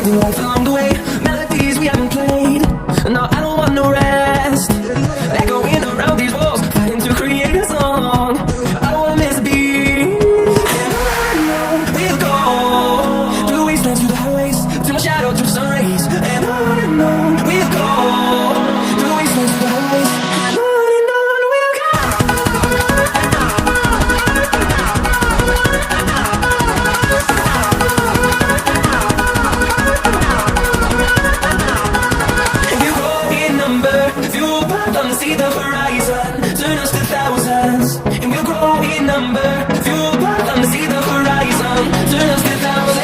Life along the way, melodies we haven't played. No, I don't want no rest. Echoing around these walls, fighting to create a song. I don't wanna miss a beat. And on we'll go, through the wastelands, through the highways, till my shadow through sun rays. And on we'll go, through the wastelands, through the highways. And on we'll go. See the horizon, turn us to thousands, and we'll grow in number. Fueled by them to see the horizon, turn us to thousands.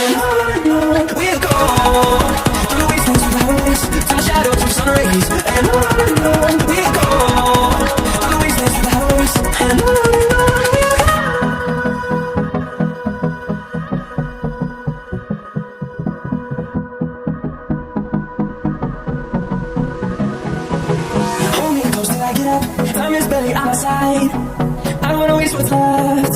And on we'll go, through the wastelands, through the highways, till the shadow through sun rays. And on we'll go, through the wastelands, through the highways. And on we'll go. I get up, time is barely on my side. I don't wanna waste what's left.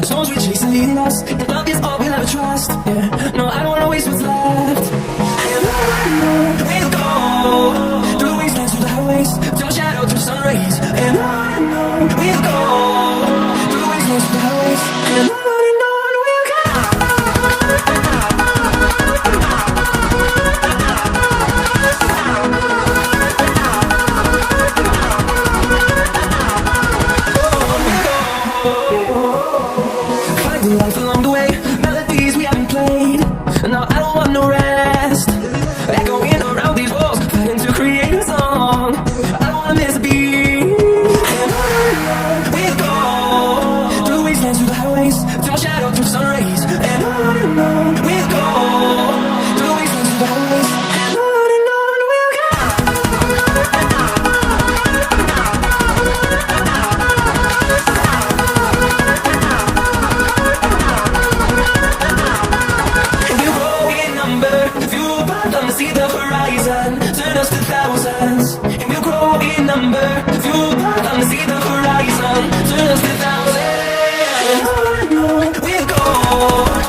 Storms we chase are leading us, and love is all we'll ever trust. Yeah, no, I don't wanna waste what's left. And on we'll go, through the wastelands, through the highways, till my shadow through sun rays. And on we'll go, through the wastelands, through the highways. And on we'll go. Life along the way, melodies we haven't played. No, I don't want no rest. Echoing around these walls, fighting to create a song. I don't wanna miss a beat. And on we'll go, through the wastelands, through the highways, till my shadow through sun rays. And on we'll go, through the wastelands, through the highways. And on we'll go. See the horizon, turn us to thousands, and we'll grow in number. Fueled by them to see the horizon, turn us to thousands. And on we'll go.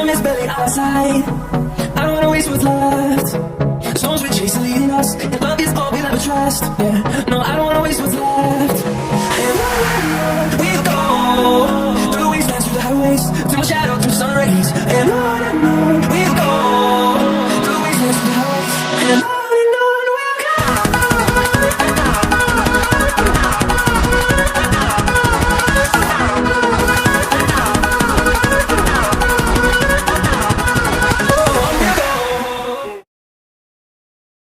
miss barely outside. I don't wanna waste what's left. Storms we chase are leading us, and love is all we'll ever trust. Yeah, no, I don't wanna waste what's left. And on we'll go, through the wastelands, through the highways, till my shadow, through sun rays. And on